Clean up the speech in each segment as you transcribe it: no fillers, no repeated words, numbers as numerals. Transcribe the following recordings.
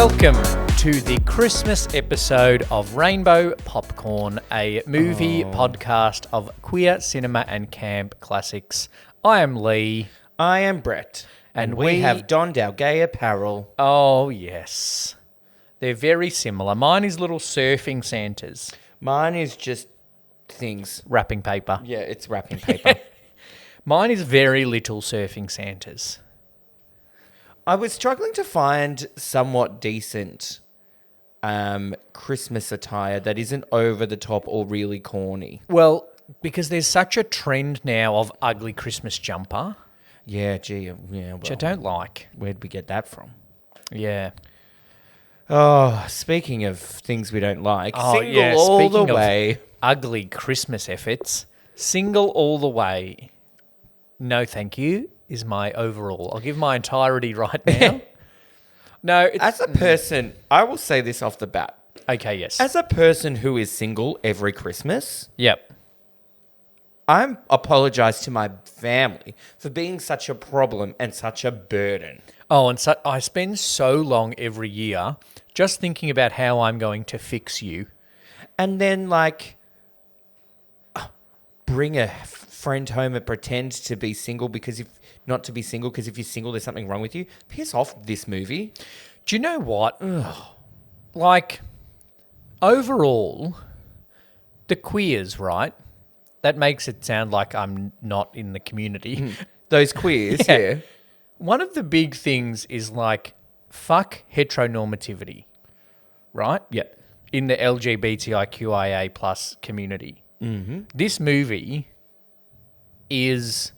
Welcome to the Christmas episode of Rainbow Popcorn, a movie podcast of queer cinema and camp classics. I am Lee. I am Brett. And we have donned our gay apparel. Oh, yes. They're very similar. Mine is little surfing Santas. Mine is just things. Wrapping paper. Yeah, it's wrapping paper. Mine is very little surfing Santas. I was struggling to find somewhat decent Christmas attire that isn't over the top or really corny. Well, because there's such a trend now of ugly Christmas jumper. Yeah, gee, yeah. Which I don't like. Where'd we get that from? Yeah. Oh, speaking of things we don't like, single yeah. all Speaking the way. Of ugly Christmas efforts, single all the way. No, thank you, is my overall. I'll give my entirety right now. No, As a person, I will say this off the bat. Okay, yes. As a person who is single every Christmas, Yep. I apologise to my family for being such a problem and such a burden. Oh, and so I spend so long every year just thinking about how I'm going to fix you. And then, bring a friend home and pretend to be single because if you're single, there's something wrong with you. Piss off this movie. Do you know what? Like, overall, the queers, right? That makes it sound like I'm not in the community. Those queers, yeah. One of the big things is fuck heteronormativity, right? Yeah. In the LGBTIQIA plus community. Mm-hmm. This movie is,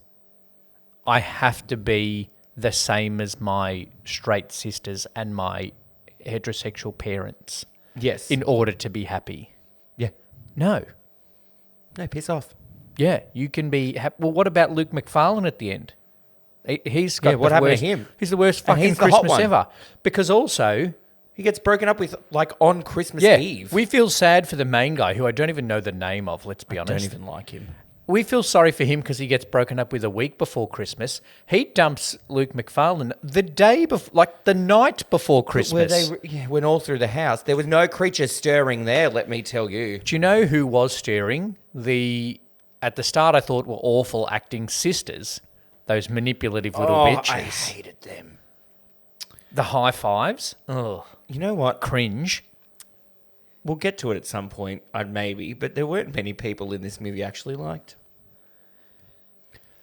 I have to be the same as my straight sisters and my heterosexual parents. Yes. In order to be happy. Yeah. No, piss off. Yeah, you can be happy. Well, what about Luke McFarlane at the end? He's got what happened worst, to him? He's the worst And fucking he's the hot Christmas one. ever. Because also, He gets broken up with, on Christmas yeah, Eve. we feel sad for the main guy, who I don't even know the name of, let's be honest. don't even like him. We feel sorry for him because he gets broken up with a week before Christmas. He dumps Luke McFarlane the day before, the night before Christmas. Went all through the house. There was no creature stirring there, let me tell you. Do you know who was stirring? At the start I thought were awful acting sisters. Those manipulative little bitches. I hated them. The high fives. Oh, You know what? cringe. We'll get to it at some point, maybe, but there weren't many people in this movie I actually liked.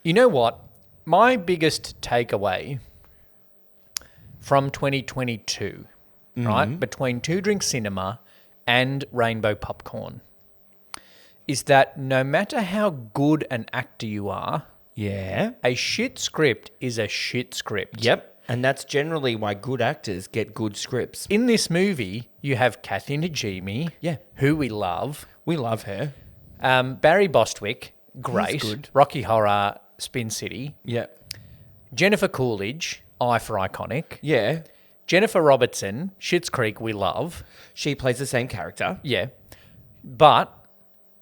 You know what? My biggest takeaway from 2022, right, between Two Drink Cinema and Rainbow Popcorn, is that no matter how good an actor you are, Yeah. a shit script is a shit script. Yep. And that's generally why good actors get good scripts. In this movie, you have Kathy Najimy, Yeah. who we love. We love her. Barry Bostwick, great. He's good. Rocky Horror, Spin City. Yeah. Jennifer Coolidge, I for Iconic. Yeah. Jennifer Robertson, Schitt's Creek, we love. She plays the same character. Yeah. But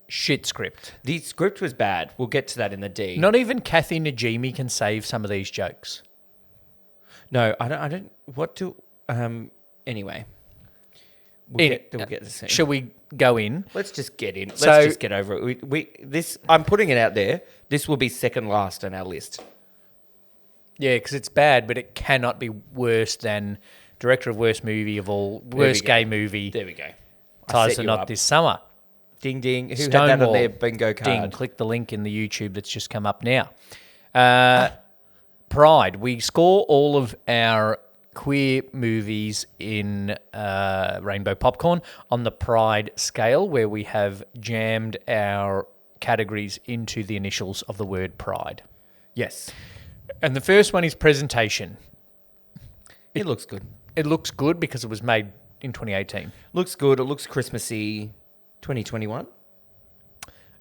shit script. The script was bad. We'll get to that in the D. Not even Kathy Najimy can save some of these jokes. No, I don't. What do... Anyway. We'll get to the scene. Shall we go in? Let's just get in. So- Let's just get over it. I'm putting it out there. This will be second last on our list. Yeah, because it's bad, but it cannot be worse than director of worst movie of all, worst gay movie. There we go. Ties the knot this summer. Ding, ding. Who Stonewall. had that on their bingo card? Ding. Click the link in the YouTube that's just come up now. Pride. We score all of our queer movies in Rainbow Popcorn on the Pride scale, where we have jammed our categories into the initials of the word Pride. Yes. And the first one is presentation. It looks good. It looks good because it was made in 2018. Looks good. It looks Christmassy. 2021?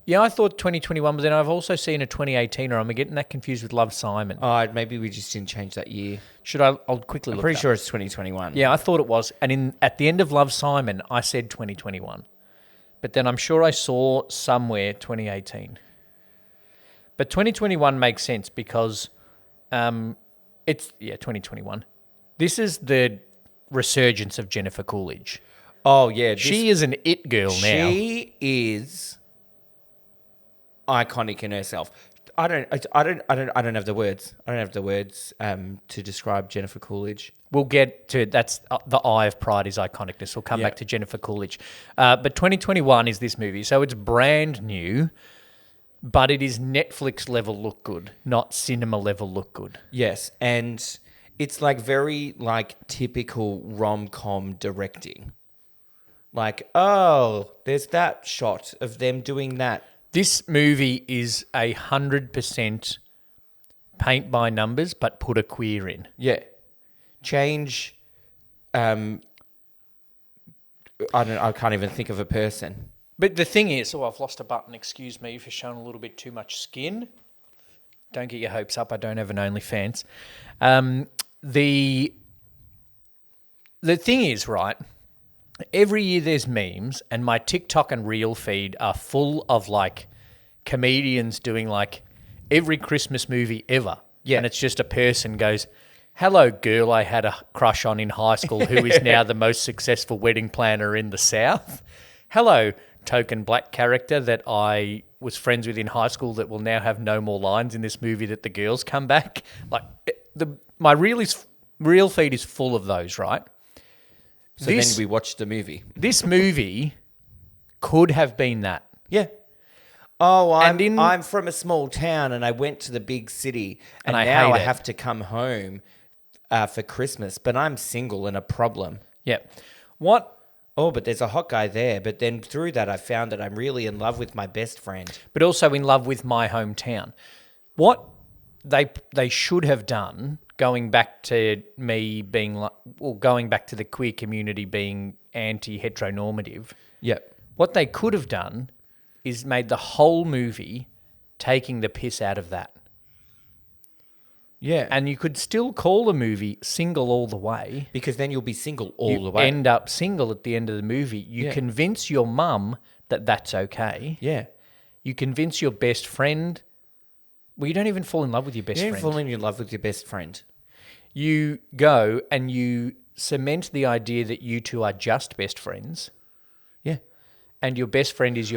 Yeah, I thought 2021, but then I've also seen a 2018, or I'm getting that confused with Love, Simon. Maybe we just didn't change that year. I'll quickly look. I'm pretty up. sure it's 2021. Yeah, I thought it was. And at the end of Love, Simon, I said 2021. But then I'm sure I saw somewhere 2018. But 2021 makes sense because it's 2021. This is the resurgence of Jennifer Coolidge. Oh yeah, She is an it girl now. She is iconic in herself. I don't have the words. I don't have the words to describe Jennifer Coolidge. We'll get to that's the Eye of Pride is iconicness. We'll come back to Jennifer Coolidge. But 2021 is this movie, so it's brand new, but it is Netflix level look good, not cinema level look good. Yes, and it's like very like typical rom-com directing. Like, oh, there's that shot of them doing that. This movie is 100% paint by numbers, but put a queer in. Yeah. Change. I can't even think of a person. But the thing is, I've lost a button. Excuse me for showing a little bit too much skin. Don't get your hopes up. I don't have an OnlyFans. The thing is, right, every year there's memes, and my TikTok and Reel feed are full of, like, comedians doing, like, every Christmas movie ever. Yeah. And it's just a person goes, hello, girl I had a crush on in high school who is now the most successful wedding planner in the South. Hello, token black character that I was friends with in high school that will now have no more lines in this movie that the girls come back. Like, my Reel feed is full of those, right? So then we watched the movie. This movie could have been that. Yeah. Oh, I'm from a small town and I went to the big city and now I have to come home for Christmas, but I'm single and a problem. Yeah. What? Oh, but there's a hot guy there. But then through that, I found that I'm really in love with my best friend. But also in love with my hometown. What they should have done, going back to me being, or going back to the queer community being anti-heteronormative. Yep. What they could have done is made the whole movie taking the piss out of that. Yeah. And you could still call the movie Single All the Way. Because then you'll be single all the way. You end up single at the end of the movie. You convince your mum that that's okay. Yeah. You convince your best friend. Well, you don't even fall in love with your best friend. You don't fall in love with your best friend. You go and you cement the idea that you two are just best friends. Yeah. And your best friend is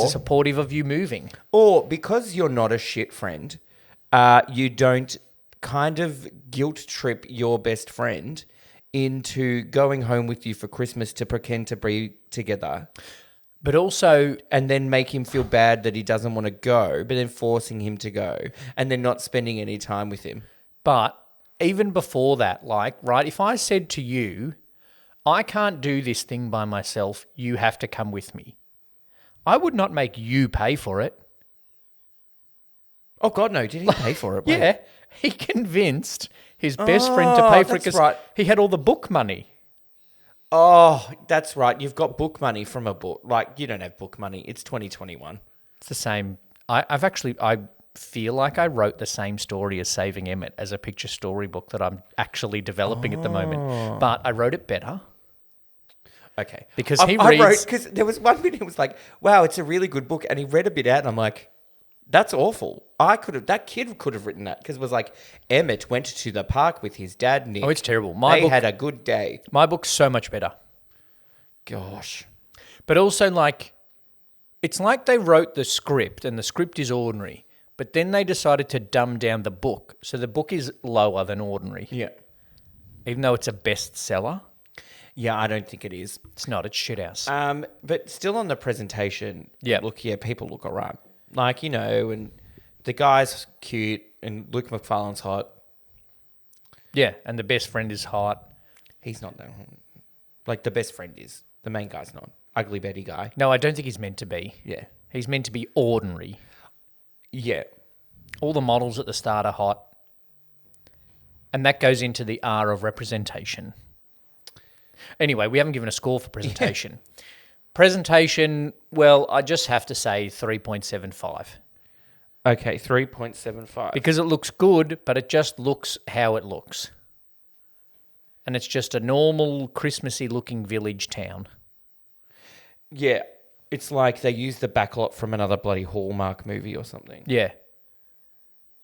supportive of you moving. Or because you're not a shit friend, you don't kind of guilt trip your best friend into going home with you for Christmas to pretend to be together. But also... And then make him feel bad that he doesn't want to go, but then forcing him to go and then not spending any time with him. But even before that, like, right, if I said to you, I can't do this thing by myself, you have to come with me, I would not make you pay for it. Oh, God, no. Did he pay for it? Yeah. He convinced his best friend to pay for it because he had all the book money. Oh, that's right. You've got book money from a book. Like, you don't have book money. It's 2021. It's the same. I feel like I wrote the same story as Saving Emmett as a picture storybook that I'm actually developing at the moment. But I wrote it better. Okay. Because because there was one bit, it was like, wow, it's a really good book. And he read a bit out and I'm like, that's awful. That kid could have written that because it was like Emmett went to the park with his dad, Nick. Oh, it's terrible. They had a good day. My book's so much better. Gosh. But also, like, it's like they wrote the script and the script is ordinary, but then they decided to dumb down the book. So the book is lower than ordinary. Yeah. Even though it's a bestseller. Yeah, I don't think it is. It's not. It's shithouse. But still on the presentation, yeah. Look, yeah, people look all right. Like, you know, and the guy's cute and Luke McFarlane's hot. Yeah, and the best friend is hot. He's not that hot. Like, the best friend is. The main guy's not. Ugly Betty guy. No, I don't think he's meant to be. Yeah. He's meant to be ordinary. Yeah. All the models at the start are hot. And that goes into the R of representation. Anyway, we haven't given a score for presentation. Yeah. Presentation, well, I just have to say 3.75. Okay, 3.75. Because it looks good, but it just looks how it looks. And it's just a normal Christmassy looking village town. Yeah, it's like they used the backlot from another bloody Hallmark movie or something. Yeah.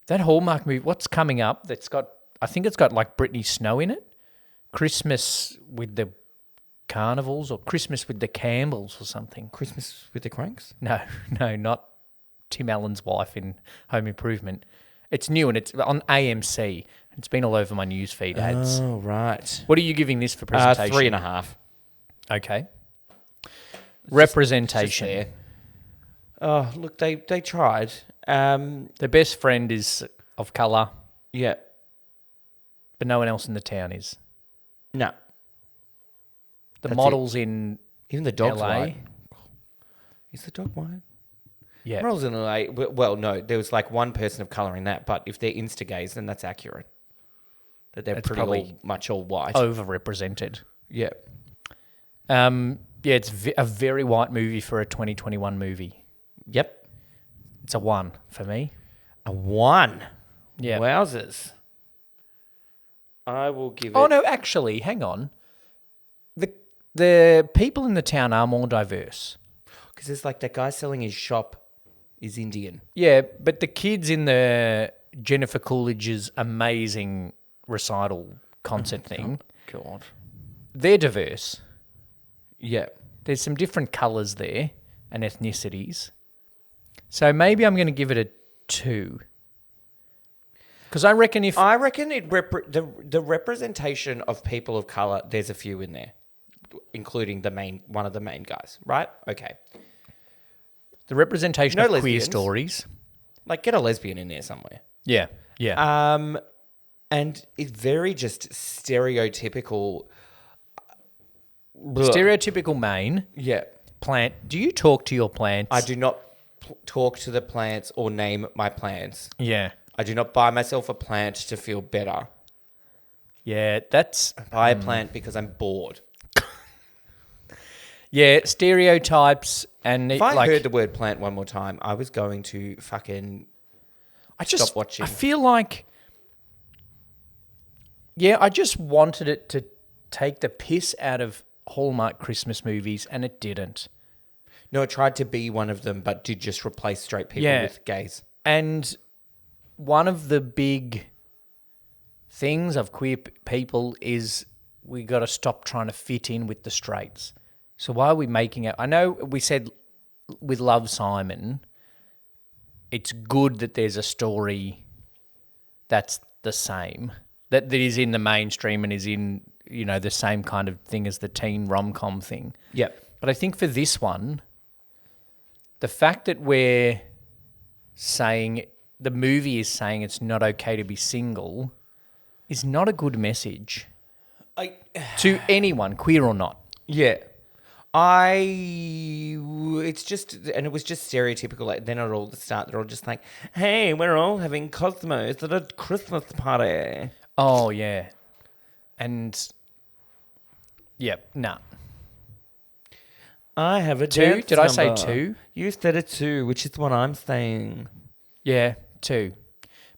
That Hallmark movie, what's coming up that's got, I think it's got like Britney Snow in it. Christmas with the Carnivals or Christmas with the Campbells or something. Christmas with the Cranks? No, no, not Tim Allen's wife in Home Improvement. It's new and it's on AMC. It's been all over my newsfeed ads. Oh, right. What are you giving this for presentation? 3.5. Okay. Just Representation. there. Oh, look, they tried. The best friend is of colour, Yeah. but no one else in the town is. No. The That's models in Even the dog's LA. white. Is the dog white? Yeah. Models in LA. Well, no, there was like one person of colour in that, but if they're insta-gays, then that's accurate. That they're That's pretty probably much all white. Overrepresented. Yeah. Yeah, it's a very white movie for a 2021 movie. Yep. It's a 1 for me. A 1. Yeah. Wowzers. I will give it... Oh, no, actually, hang on. The people in the town are more diverse. Because there's like that guy selling his shop is Indian. Yeah, but the kids in the Jennifer Coolidge's amazing recital concert thing, God. they're diverse. Yeah. There's some different colours there and ethnicities. So maybe I'm going to give it a 2. Because I reckon if... I reckon the representation of people of colour, there's a few in there, including one of the main guys, right? Okay. The representation No of queer lesbians. stories. Like, get a lesbian in there somewhere. Yeah, yeah. And it's very just stereotypical. Stereotypical Maine Yeah. plant. Do you talk to your plants? I do not talk to the plants or name my plants. Yeah. I do not buy myself a plant to feel better. Yeah, that's... I buy a plant because I'm bored. Yeah, stereotypes and... If I heard the word plant one more time, I was going to fucking stop watching. I feel like... Yeah, I just wanted it to take the piss out of Hallmark Christmas movies, and it didn't. No, it tried to be one of them, but did just replace straight people Yeah. with gays. And one of the big things of queer people is we got to stop trying to fit in with the straights. So why are we making it? I know we said with Love, Simon, it's good that there's a story that's the same, that is in the mainstream and is in, you know, the same kind of thing as the teen rom-com thing. Yep. But I think for this one, the fact that we're saying, the movie is saying it's not okay to be single is not a good message to anyone, queer or not. Yeah. It's just, and it was just stereotypical. Like, then at all the start, they're all just like, hey, we're all having Cosmos at a Christmas party. Oh, yeah. And, yeah, nah. I have a 2? dance Did I say number. 2? You said a 2, which is what I'm saying. Yeah, 2.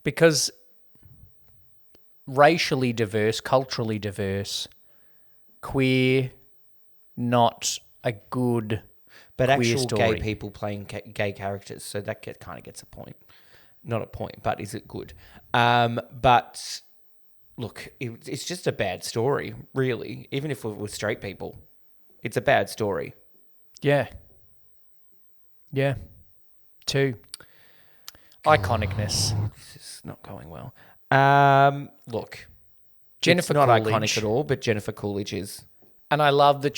Because racially diverse, culturally diverse, queer, not a good But queer actual story. gay people playing gay characters, so that kind of gets a point. Not a point, but is it good? But look, it's just a bad story, really. Even if it was straight people, it's a bad story. Yeah. Yeah. 2. Iconicness. This is not going well. Look, Jennifer it's not Coolidge. iconic at all, but Jennifer Coolidge is. And I love that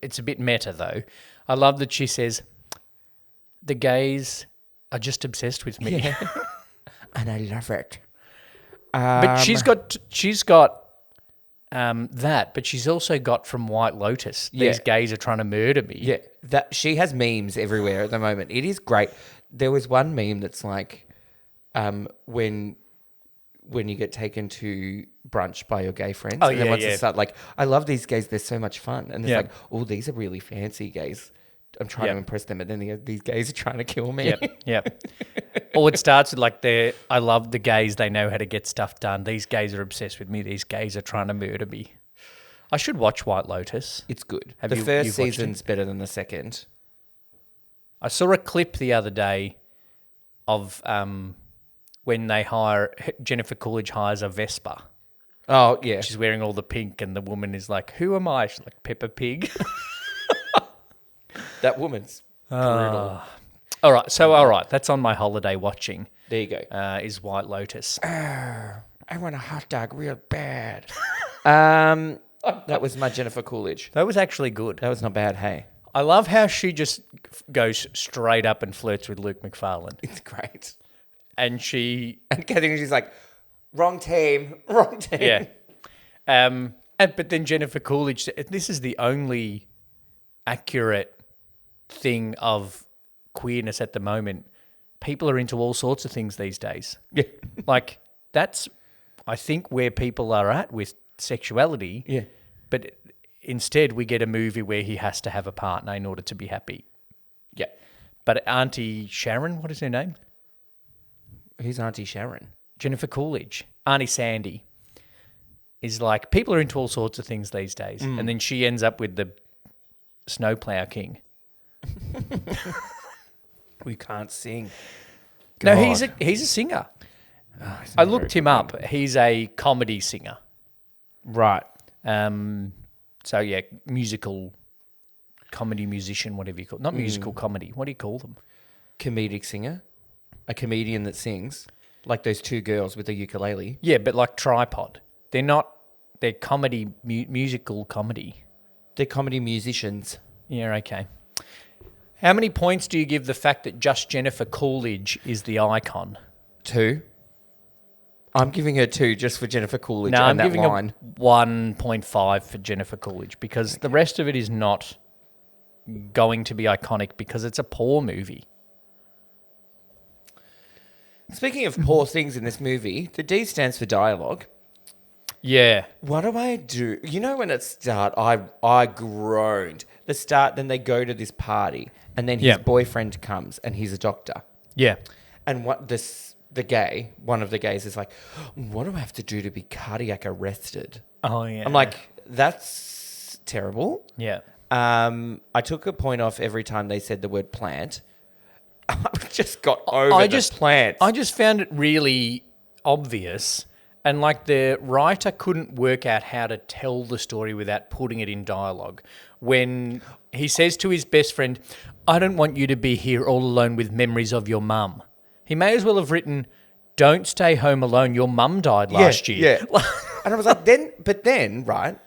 it's a bit meta though. I love that she says, the gays are just obsessed with me. Yeah. And I love it. But she's got that, but she's also got from White Lotus, these Yeah. gays are trying to murder me. Yeah, that she has memes everywhere at the moment. It is great. There was one meme that's like, when you get taken to brunch by your gay friends, Oh, and then yeah, once yeah. it start like, I love these gays. They're so much fun, and it's Yeah. like, oh, these are really fancy gays. I'm trying Yeah. to impress them, and then these gays are trying to kill me. Yep, yep. Or it starts with like I love the gays, they know how to get stuff done. These gays are obsessed with me. These gays are trying to murder me. I should watch White Lotus. It's good. Have The you- first you've watched season's better than the second. I saw a clip the other day of when Jennifer Coolidge hires a Vespa. Oh, yeah. She's wearing all the pink, and the woman is like, "Who am I?" She's like, "Peppa Pig." That woman's brutal. All right, that's on my holiday watching. There you go. Is White Lotus. I want a hot dog real bad. That was my Jennifer Coolidge. That was actually good. That was not bad, hey. I love how she just goes straight up and flirts with Luke McFarlane. It's great. And she... And she's like, wrong team. Yeah. But then Jennifer Coolidge, this is the only accurate thing of queerness at the moment. People are into all sorts of things these days. Yeah. Like, that's, I think, where people are at with sexuality. Yeah. But instead, we get a movie where he has to have a partner in order to be happy. Yeah. But Auntie Sharon, what is her name? Who's Auntie Sharon? Jennifer Coolidge. Auntie Sandy is like, people are into all sorts of things these days. And then she ends up with the snowplow king. We can't sing. No, God. he's a singer. Oh, I looked him up. He's a comedy singer. Right. So yeah, comedy musician, whatever you call it. Not musical comedy. What do you call them? Comedic singer. A comedian that sings. Like those two girls with the ukulele. Yeah, but like tripod. They're comedy, musical comedy. They're comedy musicians. Yeah, okay. How many points do you give the fact that just Jennifer Coolidge is the icon? 2. I'm giving her 2 just for Jennifer Coolidge No, I'm and that giving line. her 1.5 for Jennifer Coolidge because the rest of it is not going to be iconic because it's a poor movie. Speaking of poor things in this movie, the D stands for dialogue. Yeah. What do I do? You know when it start, I groaned. The start, then they go to this party, and then his boyfriend comes, and he's a doctor. Yeah. And one of the gays is like, what do I have to do to be cardiac arrested? Oh, yeah. I'm like, that's terrible. Yeah. I took a point off every time they said the word plant. I just got over the plant. I just found it really obvious. And like the writer couldn't work out how to tell the story without putting it in dialogue. When he says to his best friend, "I don't want you to be here all alone with memories of your mum." He may as well have written, "Don't stay home alone. Your mum died last year." Yeah. And I was like, but then, right,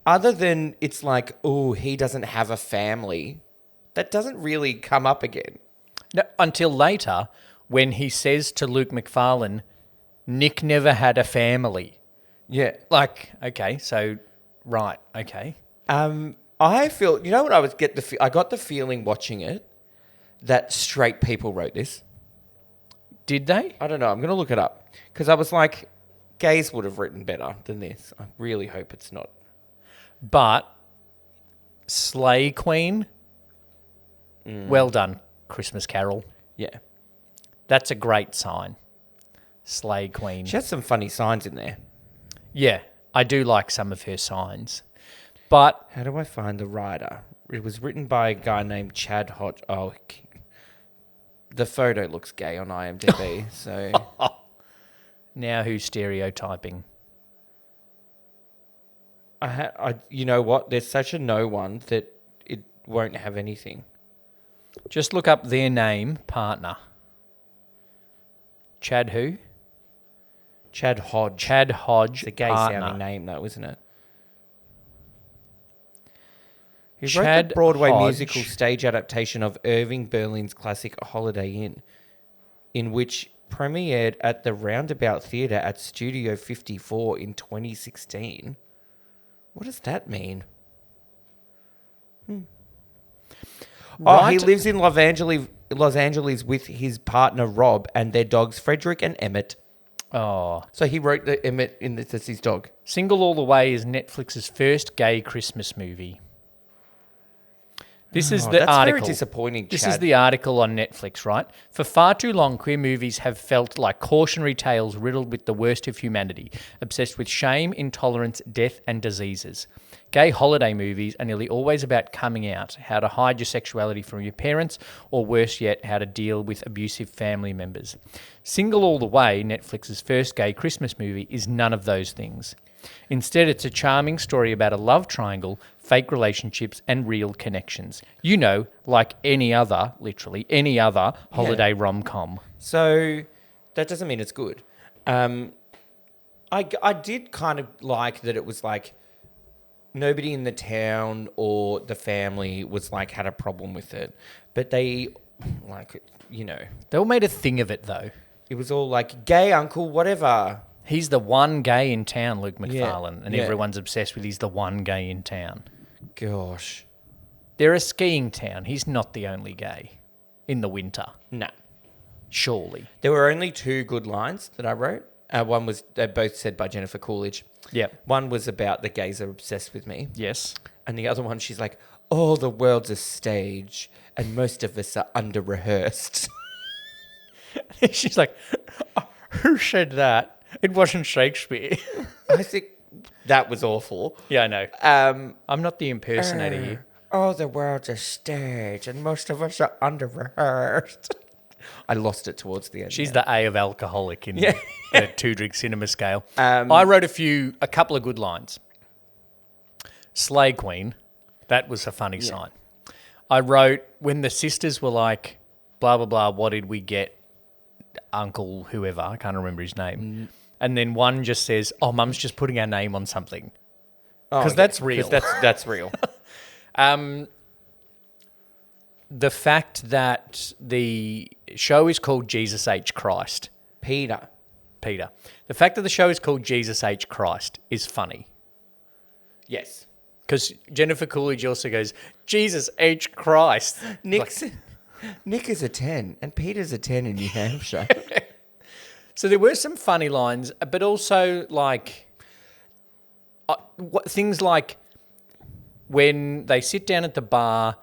other than it's like, oh, he doesn't have a family, that doesn't really come up again. No, until later, when he says to Luke McFarlane, "Nick never had a family." Yeah. Like, okay, so, right, okay. I feel, you know what I got the feeling watching it that straight people wrote this. Did they? I don't know. I'm going to look it up because I was like, gays would have written better than this. I really hope it's not. But Slay Queen, well done, Christmas Carol. Yeah. That's a great sign. Slay Queen. She has some funny signs in there. Yeah, I do like some of her signs. But How do I find the writer? It was written by a guy named Chad Hodge. Oh, the photo looks gay on IMDb. So now who's stereotyping? you know what? There's such a no one that it won't have anything. Just look up their name, partner. Chad who? Chad Hodge. Chad Hodge, It's a gay partner. sounding name though, isn't it? He wrote Chad the Broadway Hodge. musical stage adaptation of Irving Berlin's classic Holiday Inn, in which premiered at the Roundabout Theatre at Studio 54 in 2016. What does that mean? Oh, Right. he lives in Los Angeles with his partner Rob and their dogs Frederick and Emmett. Oh. So he wrote the Emmett in this as his dog. Single All the Way is Netflix's first gay Christmas movie. This is Oh, the that's article. very disappointing, This Chad. is the article on Netflix, right? For far too long, queer movies have felt like cautionary tales riddled with the worst of humanity, obsessed with shame, intolerance, death, and diseases. Gay holiday movies are nearly always about coming out, how to hide your sexuality from your parents, or worse yet, how to deal with abusive family members. Single All the Way, Netflix's first gay Christmas movie, is none of those things. Instead, it's a charming story about a love triangle, fake relationships, and real connections. You know, like any other, literally, any other holiday rom-com. So that doesn't mean it's good. I did kind of like that it was like nobody in the town or the family was like had a problem with it. But they, like, you know, They all made a thing of it, though. it was all like gay uncle, whatever. He's the one gay in town, Luke Yeah, McFarlane, and yeah. everyone's obsessed with he's the one gay in town. Gosh. They're a skiing town. He's not the only gay in the winter, No. surely. There were only two good lines that I wrote. One was, they're both said by Jennifer Coolidge. Yep. One was about the gays are obsessed with me. Yes. And the other one, she's like, oh, the world's a stage and most of us are under-rehearsed. She's like, "Oh, who said that? It wasn't Shakespeare." I think that was awful. Yeah, I know. I'm not the impersonator here. Oh, the world's a stage and most of us are under-rehearsed. I lost it towards the end. She's the A of alcoholic in Yeah. the 2-drink cinema scale. I wrote a couple of good lines. Slay Queen, that was a funny sign. I wrote, when the sisters were like, blah, blah, blah, what did we get? Uncle whoever, I can't remember his name. And then one just says, oh, Mum's just putting our name on something. Because that's real. That's real. The fact that the show is called Jesus H. Christ. Peter. The fact that the show is called Jesus H. Christ is funny. Yes. Because Jennifer Coolidge also goes, Jesus H. Christ. Nick is a 10 and Peter's a 10 in New Hampshire. So there were some funny lines, but also like things like when they sit down at the bar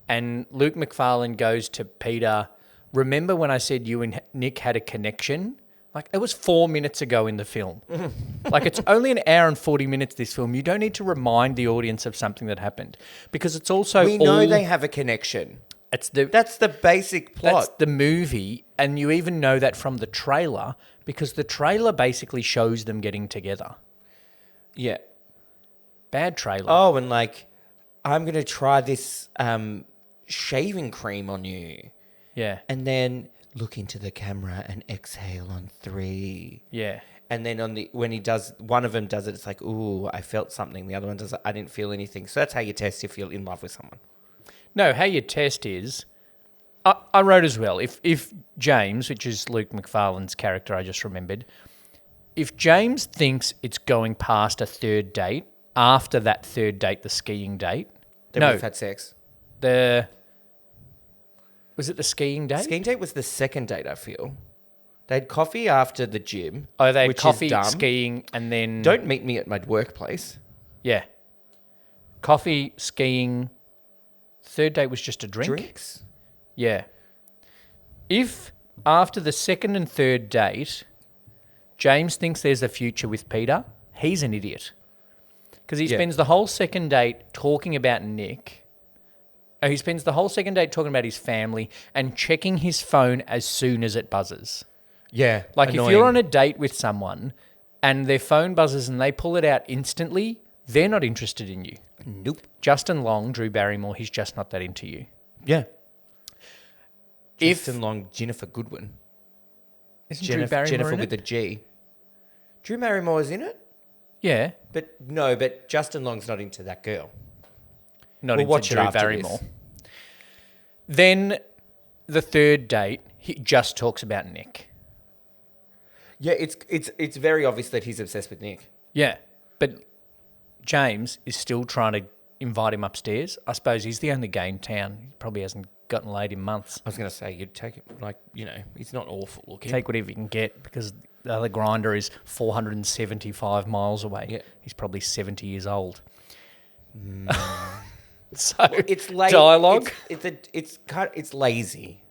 and Luke McFarlane goes to Peter, remember when I said you and Nick had a connection? Like, it was 4 minutes ago in the film. Like, it's only an hour and 40 minutes, this film. You don't need to remind the audience of something that happened. Because it's also We know they have a connection. That's the basic plot. That's the movie, and you even know that from the trailer, because the trailer basically shows them getting together. Yeah. Bad trailer. Oh, and like, I'm going to try this shaving cream on you. Yeah. And then look into the camera and exhale on 3. Yeah. And then when he does, one of them does it, it's like, ooh, I felt something. The other one does it, I didn't feel anything. So that's how you test if you're in love with someone. No, how you test is, I wrote as well, if James, which is Luke McFarlane's character I just remembered, if James thinks it's going past a third date, after that third date, the skiing date. They would have had sex. Was it the skiing date? Skiing date was the second date, I feel. They had coffee after the gym. Oh, they had which is coffee, dumb. skiing, and then... Don't meet me at my workplace. Yeah. Coffee, skiing. Third date was just a drink. Drinks? Yeah. If after the second and third date, James thinks there's a future with Peter, he's an idiot. Because he spends the whole second date talking about Nick. He spends the whole second date talking about his family and checking his phone as soon as it buzzes. Yeah. Like annoying. if you're on a date with someone and their phone buzzes and they pull it out instantly, they're not interested in you. Nope. Justin Long, Drew Barrymore, he's just not that into you. Yeah. Justin Long, Jennifer Goodwin. Isn't Drew Barrymore Jennifer in with it? a G. Drew Barrymore's in it? Yeah. But Justin Long's not into that girl. Not We'll into watch it Drew after Barrymore. this. Then the third date, he just talks about Nick. Yeah, it's very obvious that he's obsessed with Nick. Yeah. But James is still trying to invite him upstairs. I suppose he's the only gay in town. He probably hasn't gotten laid in months. I was going to say, you'd take it, like, you know, he's not awful looking. Take whatever you can get because the other grinder is 475 miles away. Yeah. He's probably 70 years old. So It's late dialogue. It's lazy.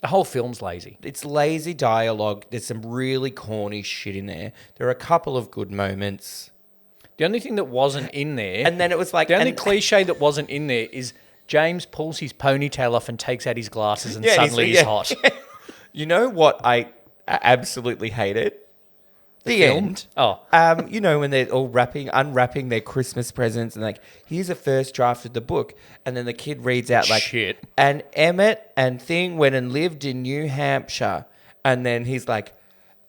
The whole film's lazy. It's lazy dialogue. There's some really corny shit in there. There are a couple of good moments. The only thing that wasn't in there, And then it was like... the only and- cliche that wasn't in there is James pulls his ponytail off and takes out his glasses, and Yeah, suddenly he's hot. You know what I absolutely hated? The film? end. Oh, You know, when they're all unwrapping their Christmas presents and like, here's a first draft of the book. And then the kid reads out like, Shit. and Emmett and Thing went and lived in New Hampshire. And then he's like,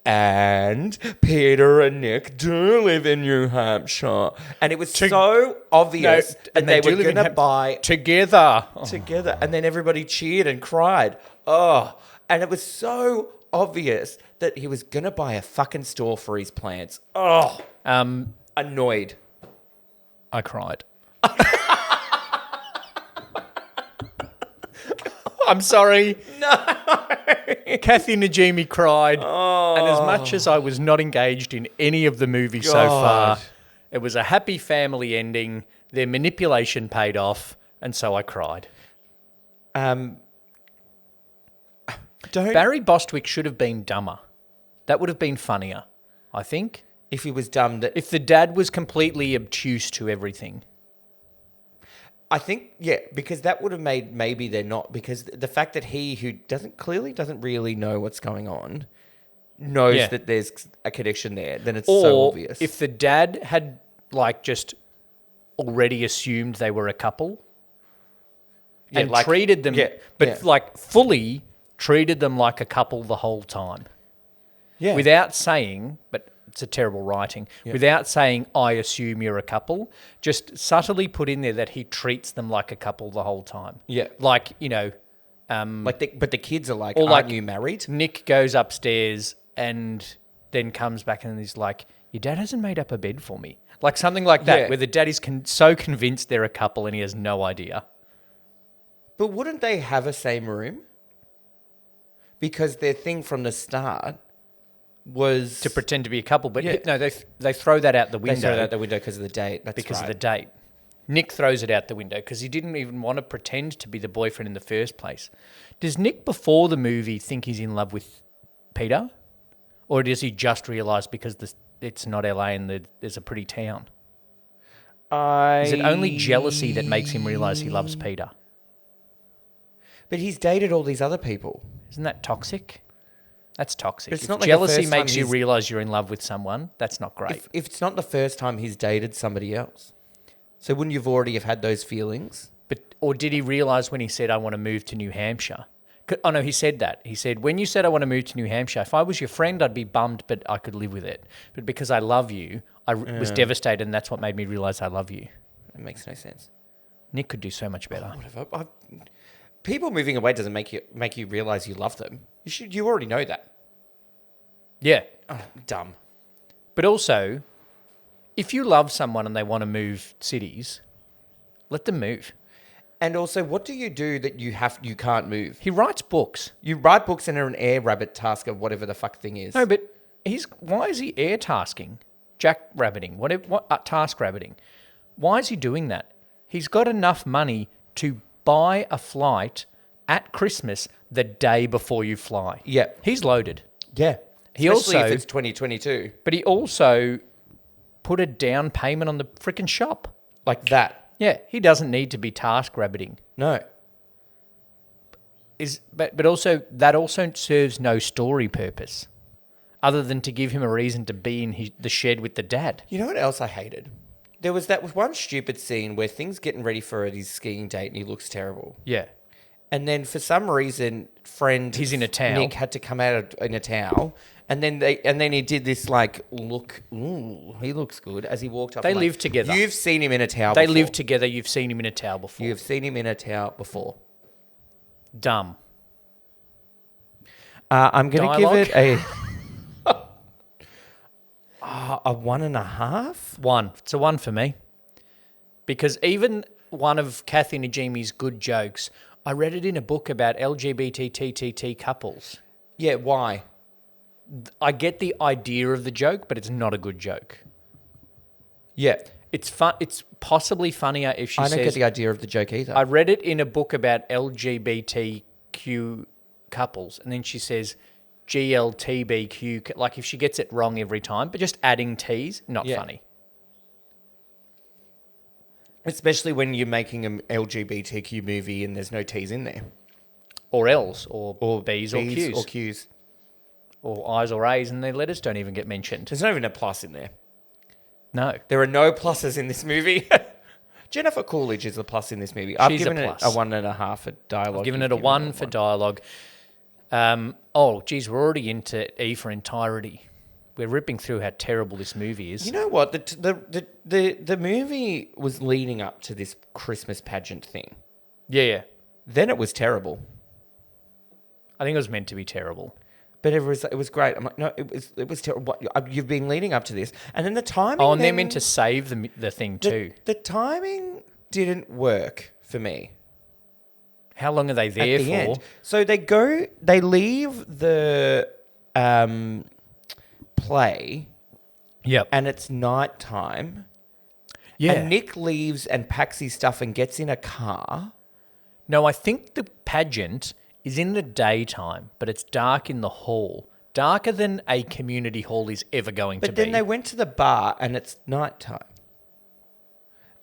and Peter and Nick do live in New Hampshire. And it was so obvious that they were going to buy together. Oh. together. And then everybody cheered and cried. Oh, and it was so obvious that he was going to buy a fucking store for his plants. Oh, annoyed. I cried. I'm sorry. No. Kathy Najimy cried. Oh. And as much as I was not engaged in any of the movie so far, it was a happy family ending. Their manipulation paid off, and so I cried. Barry Bostwick should have been dumber. That would have been funnier, I think. If he was dumb. If the dad was completely obtuse to everything. I think, yeah, because that would have made maybe they're not. Because the fact that he, who doesn't really know what's going on, knows that there's a connection there, then it's so obvious. If the dad had, like, just already assumed they were a couple and like, treated them, like, fully treated them like a couple the whole time. Yeah. Without saying, but it's a terrible writing, without saying, I assume you're a couple, just subtly put in there that he treats them like a couple the whole time. Yeah. Like, you know... but the kids are like, aren't you married? Nick goes upstairs and then comes back and he's like, your dad hasn't made up a bed for me. Like something like that, where the dad is so convinced they're a couple and he has no idea. But wouldn't they have a same room? Because their thing from the start was... to pretend to be a couple. But no, they throw that out the window. They throw it out the window because of the date. Because of the date. Nick throws it out the window because he didn't even want to pretend to be the boyfriend in the first place. Does Nick, before the movie, think he's in love with Peter? Or does he just realise because it's not LA and there's a pretty town? Is it only jealousy that makes him realise he loves Peter? But he's dated all these other people. Isn't that toxic? That's toxic. But it's if not like jealousy the first makes time you realise you're in love with someone, that's not great. If it's not the first time he's dated somebody else. So wouldn't you've already have had those feelings? Or did he realise when he said, I want to move to New Hampshire? Oh, no, he said that. He said, when you said I want to move to New Hampshire, if I was your friend, I'd be bummed, but I could live with it. But because I love you, I was devastated, and that's what made me realise I love you. It makes no sense. Nick could do so much better. Whatever. People moving away doesn't make you realise you love them. You already know that. Yeah. Oh, dumb. But also, if you love someone and they want to move cities, let them move. And also, what do you do that you can't move? He writes books. You write books and are an air rabbit tasker, whatever the fuck thing is. No, but why is he air tasking? Jack rabbiting, task rabbiting. Why is he doing that? He's got enough money to buy a flight at Christmas the day before you fly. Yeah. He's loaded. Yeah. He Especially also, if it's 2022. But he also put a down payment on the freaking shop. Like that. Yeah, he doesn't need to be task rabbiting. No. But also, that also serves no story purpose other than to give him a reason to be in the shed with the dad. You know what else I hated? There was that one stupid scene where Thing's getting ready for his skiing date and he looks terrible. Yeah. And then for some reason, he's in a towel. Nick had to come out in a towel. And then he did this look, ooh, he looks good as he walked up. They live together. You've seen him in a towel They before. live together. You've seen him in a towel before. You've seen him in a towel before. Dumb. I'm going to give Dialogue? it a 1.5. 1. It's a 1 for me. Because even one of Kathy Najimy's good jokes, I read it in a book about LGBTTT couples. Yeah, why? I get the idea of the joke, but it's not a good joke. Yeah. It's fun. It's possibly funnier if she I don't says. get the idea of the joke either. I read it in a book about LGBTQ couples, and then she says GLTBQ. Like if she gets it wrong every time, but just adding T's, not Yeah. funny. Especially when you're making an LGBTQ movie and there's no T's in there. Or L's, or B's, or Q's. Or Q's. Or I's or A's, and their letters don't even get mentioned. There's not even a plus in there. No. There are no pluses in this movie. Jennifer Coolidge is a plus in this movie. I've She's given a it plus. a 1.5 for dialogue. I've given You've it a 1 for dialogue. Geez, we're already into E for entirety. We're ripping through how terrible this movie is. You know what? The movie was leading up to this Christmas pageant thing. Yeah. Then it was terrible. I think it was meant to be terrible. But it was great. I'm like, no, it was terrible. You've been leading up to this, and then the timing. Oh, and they're meant to save the thing too. The timing didn't work for me. How long are they there At the for? end. So they leave the play, Yep. and it's nighttime. Yeah. And Nick leaves and packs his stuff and gets in a car. No, I think the pageant is in the daytime, but it's dark in the hall. Darker than a community hall is ever going to be. But then they went to the bar and it's nighttime.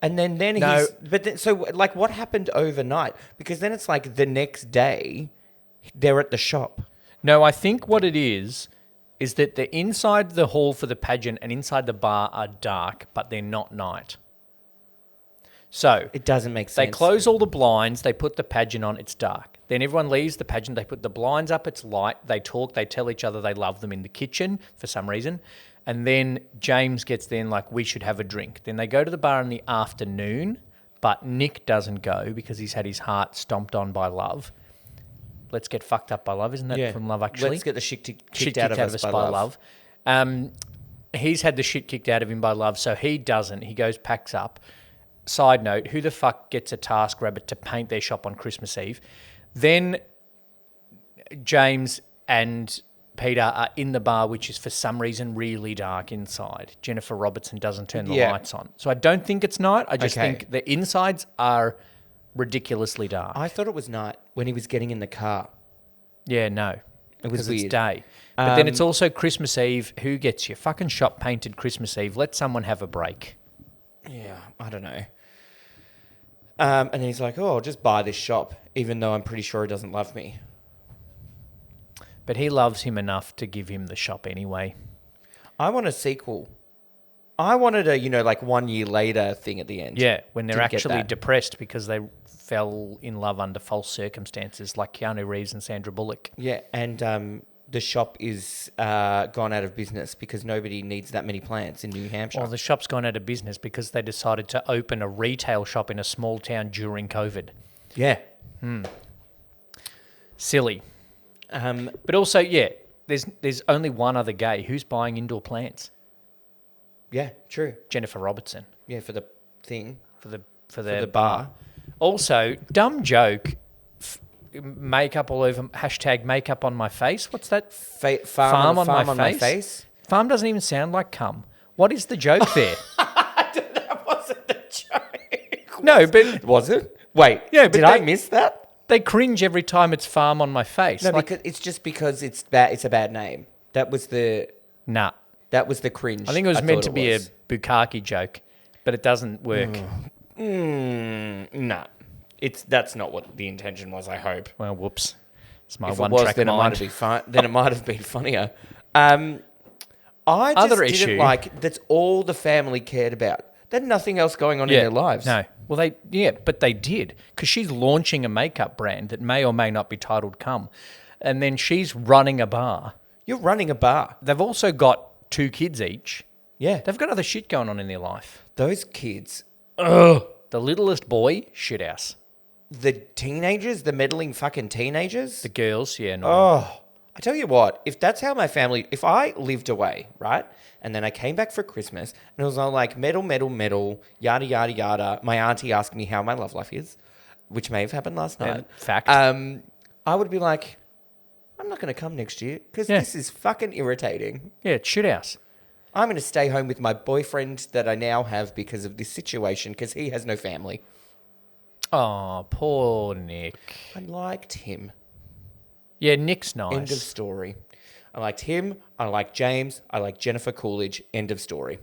And then No. he's... But then, so, like, what happened overnight? Because then it's like the next day, they're at the shop. No, I think what it is that the inside the hall for the pageant and inside the bar are dark, but they're not night. So It doesn't make sense. they close all the blinds, they put the pageant on, it's dark. Then everyone leaves the pageant, they put the blinds up, it's light, they talk, they tell each other they love them in the kitchen for some reason. And then James gets there and like, we should have a drink. Then they go to the bar in the afternoon, but Nick doesn't go because he's had his heart stomped on by love. Let's get fucked up by love, isn't that from Love Actually? Let's get the shit kicked out of us by love. He's had the shit kicked out of him by love, so he doesn't. He goes, packs up. Side note, who the fuck gets a task rabbit to paint their shop on Christmas Eve? Then James and Peter are in the bar, which is for some reason really dark inside. Jennifer Robertson doesn't turn the lights on. So I don't think it's night. I just think the insides are ridiculously dark. I thought it was night when he was getting in the car. Yeah, no. It was Because it's weird. day. But then it's also Christmas Eve. Who gets your fucking shop painted Christmas Eve? Let someone have a break. Yeah, I don't know. And he's like, oh, I'll just buy this shop, even though I'm pretty sure he doesn't love me. But he loves him enough to give him the shop anyway. I want a sequel. I wanted a, like 1 year later thing at the end. Yeah, when they're Didn't get actually that. depressed because they fell in love under false circumstances, like Keanu Reeves and Sandra Bullock. Yeah, and the shop is gone out of business because nobody needs that many plants in New Hampshire. Well, the shop's gone out of business because they decided to open a retail shop in a small town during COVID. yeah. Silly. But also, yeah, there's only one other gay. Who's buying indoor plants? Yeah, true. Jennifer Robertson Yeah, for the thing. for the bar. Also, dumb joke. Makeup all over. # makeup on my face. What's that? Farm on my face. Farm doesn't even sound like cum. What is the joke there? That wasn't the joke. No, but Was it? Wait. Yeah, but did I they- miss that? they cringe every time it's farm on my face. No, Like, because it's just because it's bad. It's a bad name. That was the nah. cringe. I think it was meant thought to be a bukkake joke, but it doesn't work. Nah. That's not what the intention was. I hope. Well, whoops. It's my If it one was, track then it might mind. have been fun. Then it might have been funnier. I just Other didn't issue. like. That's all the family cared about. They had nothing else going on in their lives. No. Well, but they did because she's launching a makeup brand that may or may not be titled Cum, and then she's running a bar. You're running a bar. They've also got 2 kids each. Yeah. They've got other shit going on in their life. Those kids, The littlest boy, shithouse. the teenagers, the meddling fucking teenagers. The girls, yeah, no. Oh, I tell you what, if that's how my family, if I lived away, right, and then I came back for Christmas, and it was all like meddle, yada, yada, yada, my auntie asked me how my love life is, which may have happened last night. Fact. I would be like, I'm not going to come next year, because Yeah. this is fucking irritating. Yeah, it's shithouse. I'm going to stay home with my boyfriend that I now have because of this situation because he has no family. Oh, poor Nick. I liked him. Yeah, Nick's nice. End of story. I liked him. I liked James. I liked Jennifer Coolidge. End of story.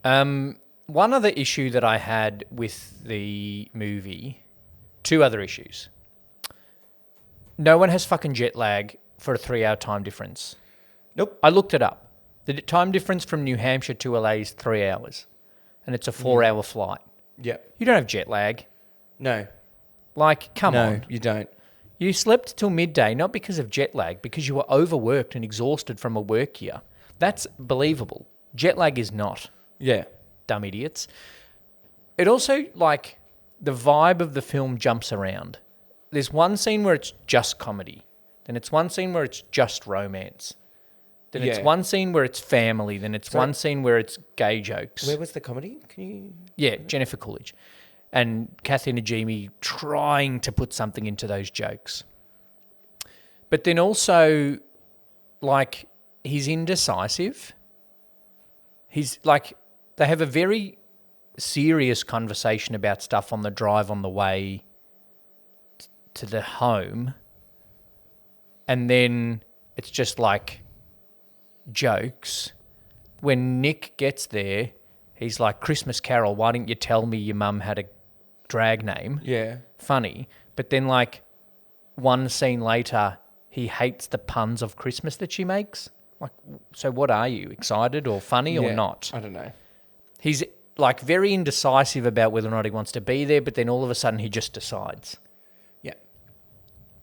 One other issue that I had with the movie, two other issues. No one has fucking jet lag for a 3-hour time difference. Nope. I looked it up. The time difference from New Hampshire to LA is 3 hours, and it's a 4-hour flight. Yeah. You don't have jet lag. No. Like, come on. No, you don't. You slept till midday, not because of jet lag, because you were overworked and exhausted from a work year. That's believable. Jet lag is not. Yeah. Dumb idiots. It also, like, the vibe of the film jumps around. There's one scene where it's just comedy. Then it's one scene where it's just romance. Then it's one scene where it's family. Then it's one scene where it's gay jokes. Where was the comedy? Can you... Yeah, Jennifer Coolidge. And Kathy Najimy trying to put something into those jokes. But then also, like, he's indecisive. He's, like, they have a very serious conversation about stuff on the drive on the way to the home. And then it's just, like, jokes. When Nick gets there, he's like, Christmas Carol, why didn't you tell me your mum had a drag name? Yeah. Funny. But then, like, one scene later, he hates the puns of Christmas that she makes. Like, so what are you, excited or funny or not? I don't know. He's, like, very indecisive about whether or not he wants to be there, but then all of a sudden he just decides. Yeah.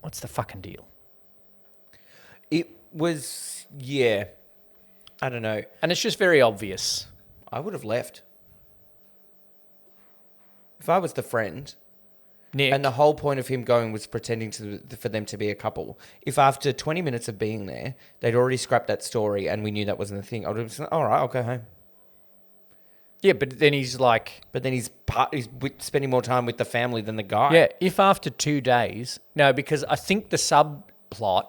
What's the fucking deal? It was, yeah. I don't know. And it's just very obvious. I would have left. If I was the friend, Nick. and the whole point of him going was pretending for them to be a couple, if after 20 minutes of being there, they'd already scrapped that story and we knew that wasn't the thing, I would have said, all right, I'll go home. Yeah, but then he's like... But then he's spending more time with the family than the guy. Yeah, if after 2 days... No, because I think the subplot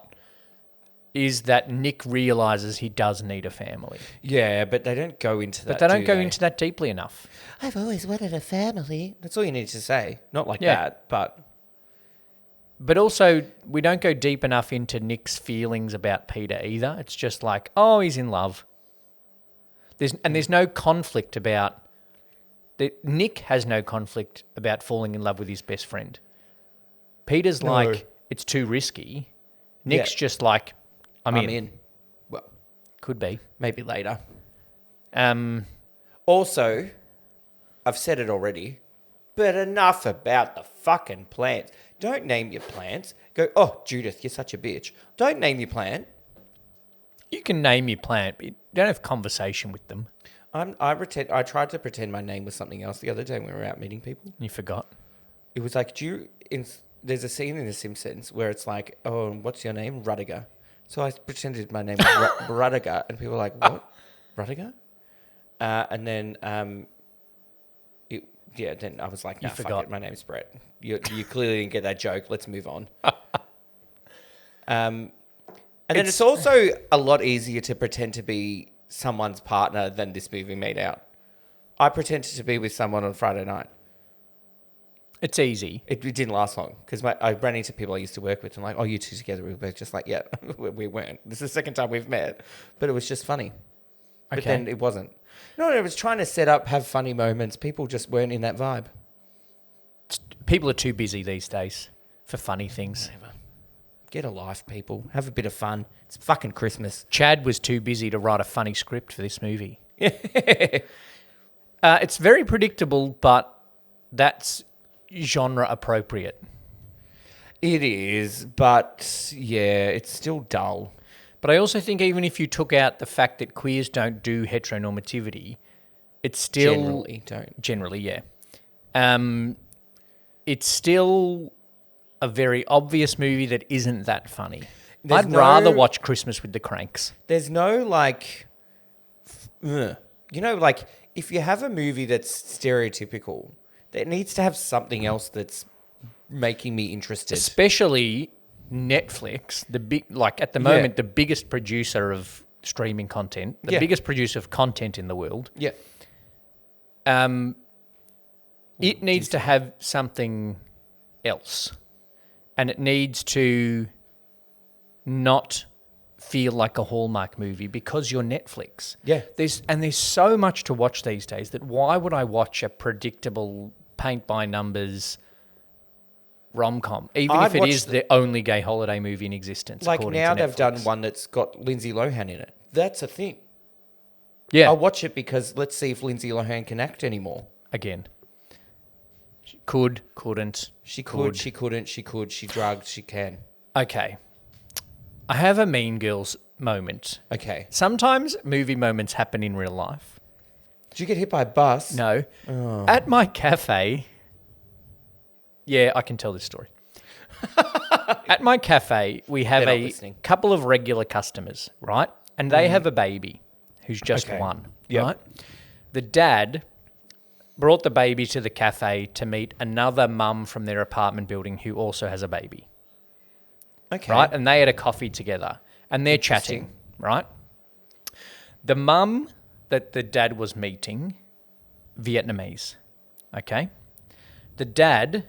is that Nick realises he does need a family. Yeah, but they don't go into that. But they don't go into that deeply enough. I've always wanted a family. That's all you need to say. Not like that, but... But also, we don't go deep enough into Nick's feelings about Peter either. It's just like, oh, he's in love. There's no conflict about... Nick has no conflict about falling in love with his best friend. Peter's like, it's too risky. Nick's just like, I'm in. Well, could be. Maybe later. Um, Also, I've said it already, but enough about the fucking plants. Don't name your plants. Go, oh, Judith, you're such a bitch. Don't name your plant. you can name your plant, but you don't have conversation with them. I tried to pretend my name was something else the other day when we were out meeting people. You forgot. It was like, there's a scene in The Simpsons where it's like, oh, what's your name? Rudiger. So I pretended my name was Rudiger, and people were like, what? Rudiger? And then, then I was like, nah, fuck it, my name's Brett. You clearly didn't get that joke. Let's move on. And then it's also a lot easier to pretend to be someone's partner than this movie made out. I pretended to be with someone on Friday night. It's easy. It didn't last long because I ran into people I used to work with and like, oh, you two together? We were both just like, yeah, we weren't. This is the second time we've met. But it was just funny. But then it wasn't. No, it was trying to set up, have funny moments. People just weren't in that vibe. People are too busy these days for funny things. Whatever. Get a life, people. Have a bit of fun. It's fucking Christmas. Chad was too busy to write a funny script for this movie. It's very predictable, but that's genre appropriate. It is, but yeah, it's still dull. But I also think even if you took out the fact that queers don't do heteronormativity, it's still... Generally don't. Generally, yeah. It's still a very obvious movie that isn't that funny. I'd rather watch Christmas with the Cranks. There's no, like... you know, like, if you have a movie that's stereotypical, it needs to have something else that's making me interested. Especially Netflix, the big, like at the moment, the biggest producer of streaming content, the Yeah. biggest producer of content in the world, Yeah. it needs to have something else. And it needs to not feel like a Hallmark movie because you're Netflix. Yeah. There's so much to watch these days that why would I watch a predictable paint by numbers rom-com, even I'd if it watch is the only gay holiday movie in existence? Like according now to they've done Netflix. one that's got Lindsay Lohan in it. That's a thing. Yeah. I'll watch it because let's see if Lindsay Lohan can act anymore. Again. She couldn't. She could, she couldn't, she could, she drugged, she can. Okay. I have a Mean Girls moment. Okay. Sometimes movie moments happen in real life. Did you get hit by a bus? No. At my cafe, yeah, I can tell this story. At my cafe, we have They're not a listening. couple of regular customers, right? And they have a baby who's just Okay. one, Yep. right? The dad brought the baby to the cafe to meet another mum from their apartment building who also has a baby, Okay. right? And they had a coffee together and they're chatting, Interesting. right? The mum that the dad was meeting, Vietnamese, okay? The dad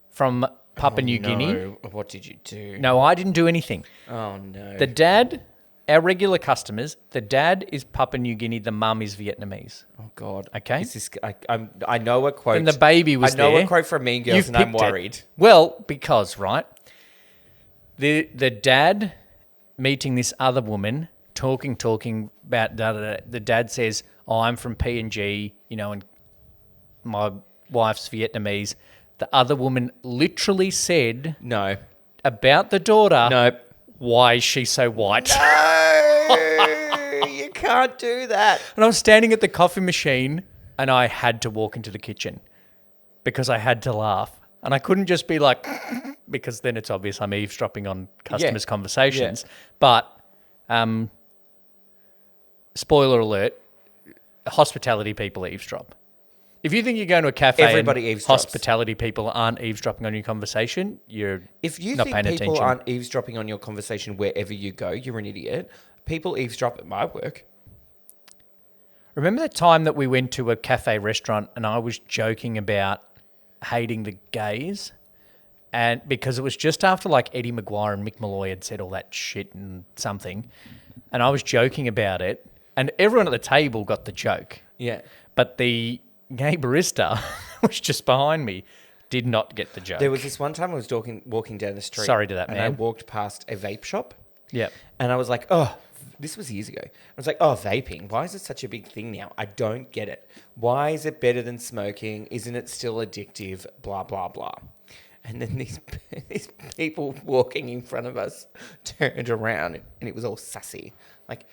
from Papua New Guinea. No. What did you do? No, I didn't do anything. Oh, no. The dad, our regular customers, the dad is Papua New Guinea, the mum is Vietnamese. Oh, God. Okay. Is this, I know a quote. And the baby was I know there. a quote from Mean Girls You've and I'm picked it. worried. Well, because, right, the dad meeting this other woman, talking about the dad says, oh, I'm from P&G, and my wife's Vietnamese. The other woman literally said No. about the daughter, Nope. why is she so white? No, you can't do that. And I was standing at the coffee machine and I had to walk into the kitchen because I had to laugh. And I couldn't just be like, because then it's obvious I'm eavesdropping on customers' conversations. But, spoiler alert, hospitality people eavesdrop. If you think you're going to a cafe Everybody and eavesdrops. hospitality people aren't eavesdropping on your conversation, you're If you not think paying people attention. aren't eavesdropping on your conversation wherever you go, you're an idiot. People eavesdrop at my work. Remember that time that we went to a cafe restaurant and I was joking about hating the gays? And because it was just after like Eddie Maguire and Mick Malloy had said all that shit and something. And I was joking about it. And everyone at the table got the joke. Yeah. But the gay barista was just behind me, did not get the joke. There was this one time I was walking down the street. Sorry to that, and man. I walked past a vape shop. Yep. And I was like, oh, this was years ago. I was like, oh, vaping. Why is it such a big thing now? I don't get it. Why is it better than smoking? Isn't it still addictive? Blah, blah, blah. And then these people walking in front of us turned around and it was all sassy. Like,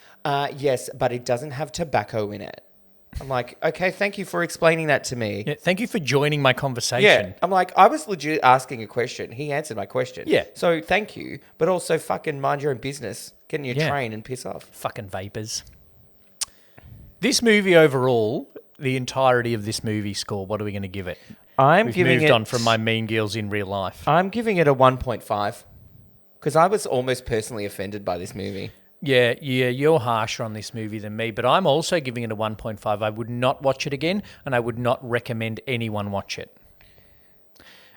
yes, but it doesn't have tobacco in it. I'm like, okay, thank you for explaining that to me. Yeah, thank you for joining my conversation. Yeah, I'm like, I was legit asking a question. He answered my question. Yeah. So thank you, but also fucking mind your own business. Get in your train and piss off. Fucking vapors. This movie overall, the entirety of this movie score, what are we going to give it? We've moved on from my Mean Girls in real life. I'm giving it a 1.5 because I was almost personally offended by this movie. Yeah, you're harsher on this movie than me, but I'm also giving it a 1.5. I would not watch it again, and I would not recommend anyone watch it.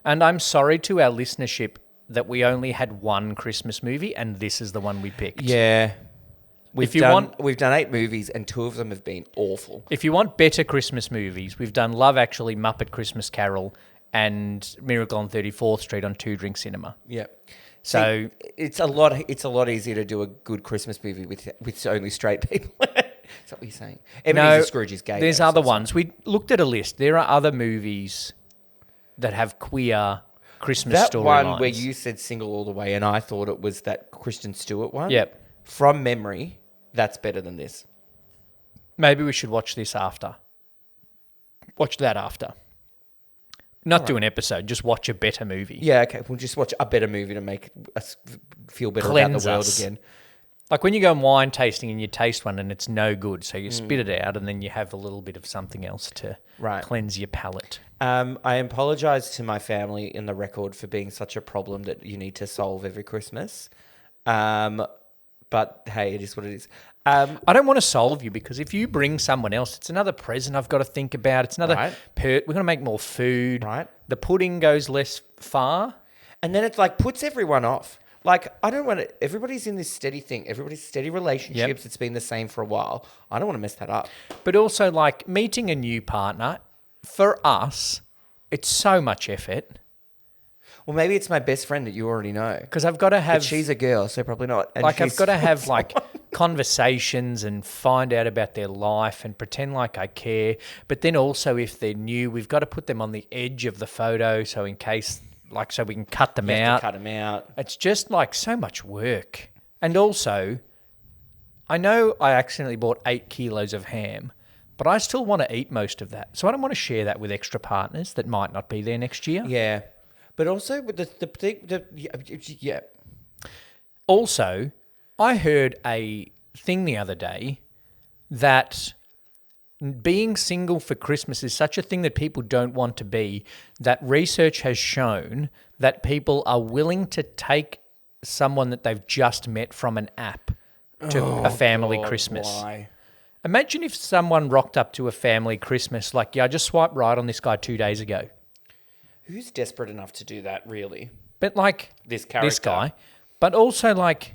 And I'm sorry to our listenership that we only had one Christmas movie, and this is the one we picked. Yeah. We've We've done 8 movies and 2 of them have been awful. If you want better Christmas movies, we've done Love Actually, Muppet Christmas Carol, and Miracle on 34th Street on 2 Drink Cinema. Yeah. So it's a lot easier to do a good Christmas movie with only straight people. Is that what you're saying? Ebenezer Scrooge is gay. There's though, other so ones. We looked at a list. There are other movies that have queer Christmas that storylines. one where you said Single All the Way and I thought it was that Kristen Stewart one. Yep. From memory, that's better than this. Maybe we should watch this after. Watch that after. Not do an episode, just watch a better movie. Yeah, okay. We'll just watch a better movie to make us feel better Cleanse about the world us. again. Like when you go on wine tasting and you taste one and it's no good, so you spit it out and then you have a little bit of something else to cleanse your palate. I apologise to my family in the record for being such a problem that you need to solve every Christmas. But But hey, it is what it is. I don't want to solve you because if you bring someone else, it's another present I've got to think about. It's another Right. we're going to make more food. Right. The pudding goes less far. And then it like puts everyone off. Like, I don't want to, everybody's in this steady thing. Everybody's steady relationships. Yep. It's been the same for a while. I don't want to mess that up. But also, like, meeting a new partner, for us, it's so much effort Well, maybe it's my best friend that you already know. because I've got to But have, she's a girl, so probably not. And like, I've she's got to have, like, conversations and find out about their life and pretend like I care. But then also, if they're new, we've got to put them on the edge of the photo so in case, like, so we can cut them You have out. to cut them out. It's just like so much work. And also, I know I accidentally bought 8 kilos of ham, but I still want to eat most of that. So I don't want to share that with extra partners that might not be there next year. Yeah. But also with yeah. Also, I heard a thing the other day that being single for Christmas is such a thing that people don't want to be, that research has shown that people are willing to take someone that they've just met from an app to a family Christmas. Why? Imagine if someone rocked up to a family Christmas like, yeah, I just swiped right on this guy 2 days ago. Who's desperate enough to do that, really? But like This character. this guy, but also like,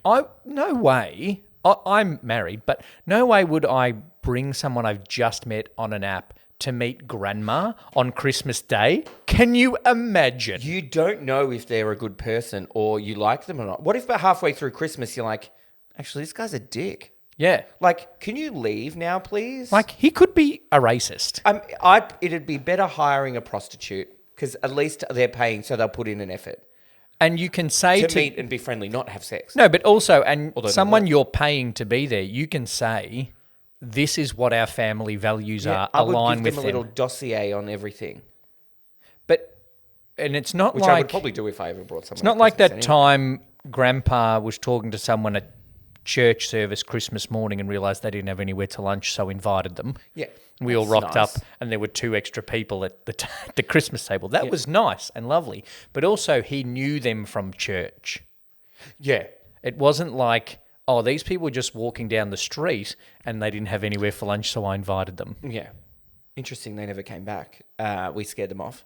no way. I'm married, but no way would I bring someone I've just met on an app to meet grandma on Christmas Day. Can you imagine? You don't know if they're a good person or you like them or not. What if about halfway through Christmas you're like, actually, this guy's a dick? Yeah. Like, can you leave now, please? Like, he could be a racist. It'd be better hiring a prostitute because at least they're paying, so they'll put in an effort And you can say to meet and be friendly, not have sex. No, but also, and Although someone they you're paying to be there, you can say, this is what our family values are, I would align give with them a them. little dossier on everything, And it's not which like I would probably do if I ever brought someone. it's not like that time Grandpa was talking to someone at church service Christmas morning and realised they didn't have anywhere to lunch, so invited them. Yeah, We all that's rocked nice. up and there were 2 extra people at the Christmas table. That was nice and lovely. But also he knew them from church. Yeah, It wasn't like, oh, these people were just walking down the street and they didn't have anywhere for lunch, so I invited them. yeah. Interesting. They never came back. We scared them off.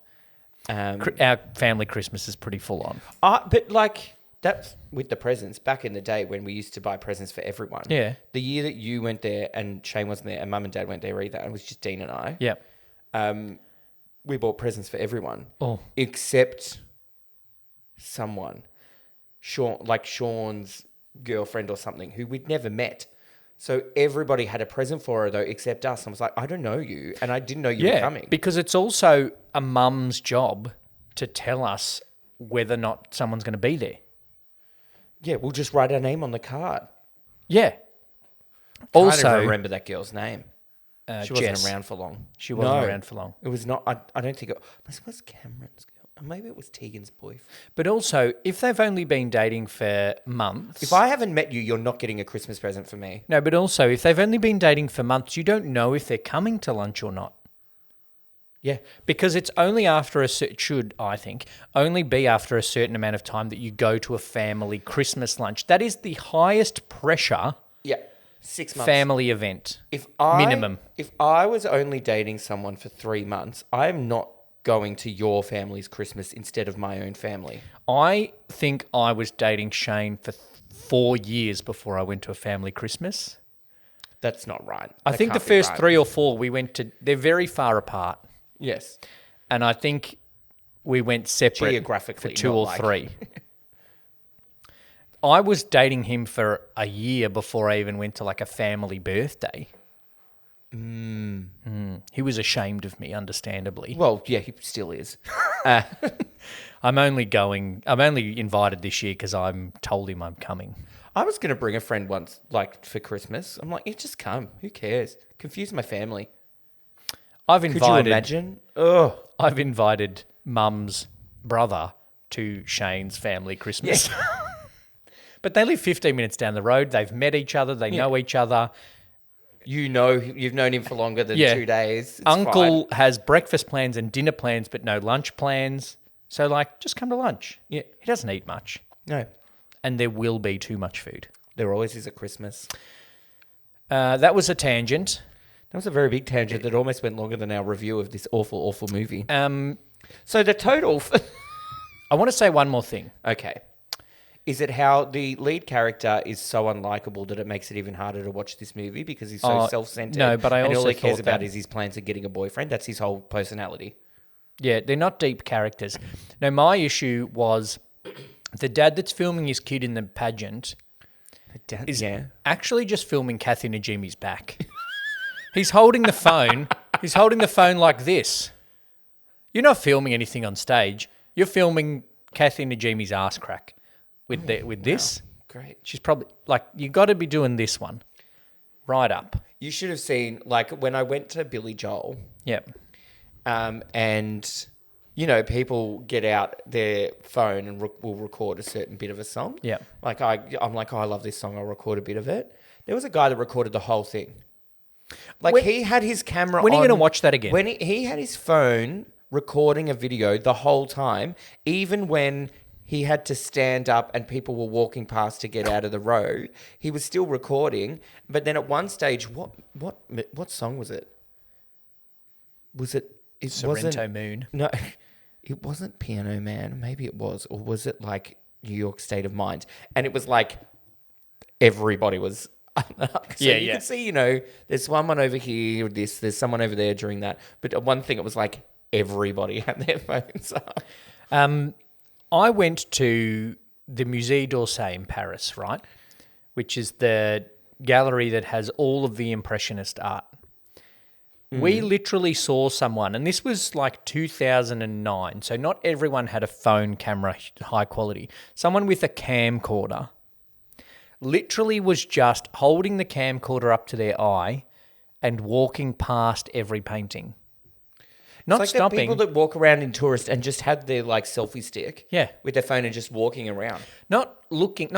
Our family Christmas is pretty full on. But like that's with the presents back in the day when we used to buy presents for everyone. Yeah. The year that you went there and Shane wasn't there and Mum and Dad went there either, and it was just Dean and I. Yeah. We bought presents for everyone. Oh. Except someone, Sean's girlfriend or something who we'd never met. So everybody had a present for her though, except us. I was like, I don't know you, and I didn't know you were coming. Because it's also a mum's job to tell us whether or not someone's going to be there. Yeah, we'll just write our name on the card. Yeah. I don't Also, even remember that girl's name. She wasn't Jess. around for long. She wasn't No, around for long. It was not. I don't think it was Cameron's girl. Maybe it was Tegan's boyfriend. But also, if they've only been dating for months... If I haven't met you, you're not getting a Christmas present for me. No, but also, if they've only been dating for months, you don't know if they're coming to lunch or not. Yeah. Because it's only after should, I think, only be after a certain amount of time that you go to a family Christmas lunch. That is the highest pressure Yeah. 6 months. family event. Minimum. If I was only dating someone for 3 months, I am not going to your family's Christmas instead of my own family. I think I was dating Shane for 4 years before I went to a family Christmas. That's not right. I That think the can't be first right. 3 or 4 we went to, they're very far apart. Yes. And I think we went separate Geographically, for 2 not or like- 3. I was dating him for a year before I even went to like a family birthday. He was ashamed of me, understandably. Well, yeah, he still is. I'm only invited this year because I'm told him I'm coming. I was going to bring a friend once, like, for Christmas. I'm like, yeah, just come. Who cares? Confuse my family. I've Could you invited imagine? Oh, I've invited Mum's brother to Shane's family Christmas. But they live 15 minutes down the road. They've met each other. They know each other. you've known him for longer than 2 days. It's Uncle fine. has breakfast plans and dinner plans, but no lunch plans. So, like, just come to lunch. Yeah. He doesn't eat much. No. and there will be too much food. There always is at Christmas. That was a tangent. That was a very big tangent that almost went longer than our review of this awful, awful movie. I So the total... want to say one more thing. Okay. Is it how the lead character is so unlikable that it makes it even harder to watch this movie because he's so self-centered? No, but I and also all he cares thought about that- is his plans of getting a boyfriend. That's his whole personality. Yeah, they're not deep characters. No, my issue was the dad that's filming his kid in the pageant is actually just filming Kathy Najimy's back. He's holding the phone. He's holding the phone like this. You're not filming anything on stage. You're filming Kathy Najimy's ass crack with this. Great. She's probably like, you got to be doing this one right up. You should have seen, like, when I went to Billy Joel, Yep. and, you know, people get out their phone and will record a certain bit of a song. Yeah. Like, I'm like, oh, I love this song. I'll record a bit of it. There was a guy that recorded the whole thing. Like, he had his camera When are you on- going to watch that again? When he had his phone recording a video the whole time, even when he had to stand up and people were walking past to get out of the road, he was still recording. But then at one stage, what song was it? Was it? It Sorrento wasn't, Moon. No, it wasn't Piano Man. Maybe it was, or was it like New York State of Mind? And it was like everybody was. So you could see, you know, there's someone over here with this, there's someone over there during that. But one thing, it was like everybody had their phones up. I went to the Musée d'Orsay in Paris, right? Which is the gallery that has all of the Impressionist art. We literally saw someone, and this was like 2009, so not everyone had a phone camera high quality. Someone with a camcorder literally was just holding the camcorder up to their eye and walking past every painting. Not It's like stopping. the people that walk around in tourist and just have their like selfie stick, Yeah. with their phone and just walking around. Not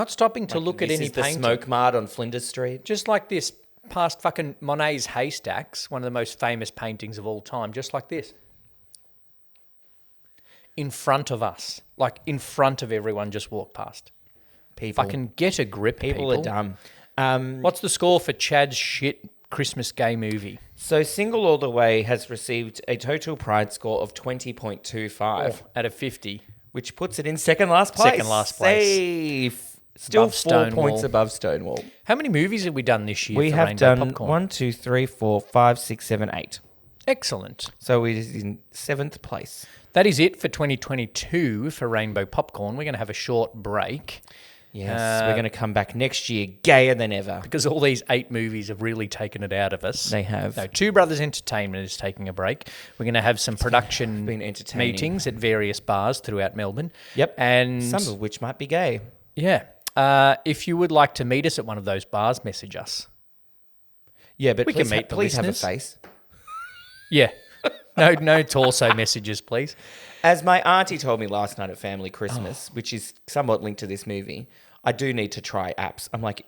stopping to look at This any is the painting. smoke mart on Flinders Street. Just like this, past fucking Monet's Haystacks, one of the most famous paintings of all time, just like this. In front of us. Like in front of everyone, just walk past. People, Fucking get a grip, people are dumb. What's the score for Chad's shit Christmas gay movie? So Single All the Way has received a total Pride score of 20.25, Out of 50. which puts it in second last place. Second last place. Safe. Still Above 4 Stonewall. points above Stonewall. How many movies have we done this year We for have Rainbow done Popcorn? 1, 2, 3, 4, 5, 6, 7, 8. Excellent. So it is in 7th place. That is it for 2022 for Rainbow Popcorn. We're going to have a short break. Yes, we're going to come back next year gayer than ever. Because all these 8 movies have really taken it out of us. They have. No, Two Brothers Entertainment is taking a break. We're going to have some production been entertaining. meetings at various bars throughout Melbourne. Yep. And Some of which might be gay. yeah, if you would like to meet us at one of those bars, message us. Yeah, but We please, can meet the please have a listeners. face. Yeah. No torso messages, please. As my auntie told me last night at family Christmas, which is somewhat linked to this movie, I do need to try apps. I'm like,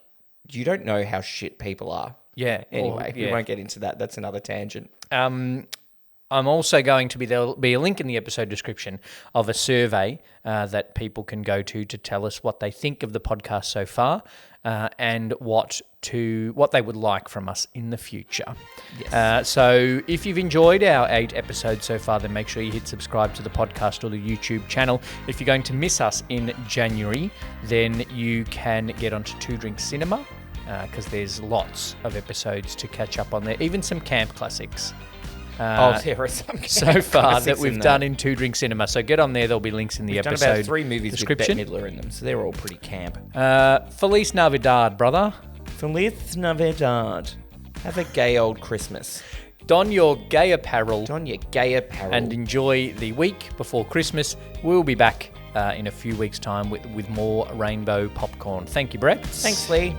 you don't know how shit people are. Yeah. Anyway, yeah. we won't get into that. That's another tangent. I'm also going to there'll be a link in the episode description of a survey that people can go to tell us what they think of the podcast so far and what they would like from us in the future. Yes. So if you've enjoyed our 8 episodes so far, then make sure you hit subscribe to the podcast or the YouTube channel. If you're going to miss us in January, then you can get onto Two Drink Cinema because there's lots of episodes to catch up on there, even some camp classics. There are some So far that classics we've in done there. in Two Drink Cinema. So get on there. There'll be links in the We've done episode about 3 movies description. with Bette Midler in them, so they're all pretty camp. Feliz Navidad, brother. Feliz Navidad. Have a gay old Christmas. Don your gay apparel Don your gay apparel. and enjoy the week before Christmas. We'll be back in a few weeks' time with more Rainbow Popcorn. Thank you, Brett. Thanks, Lee.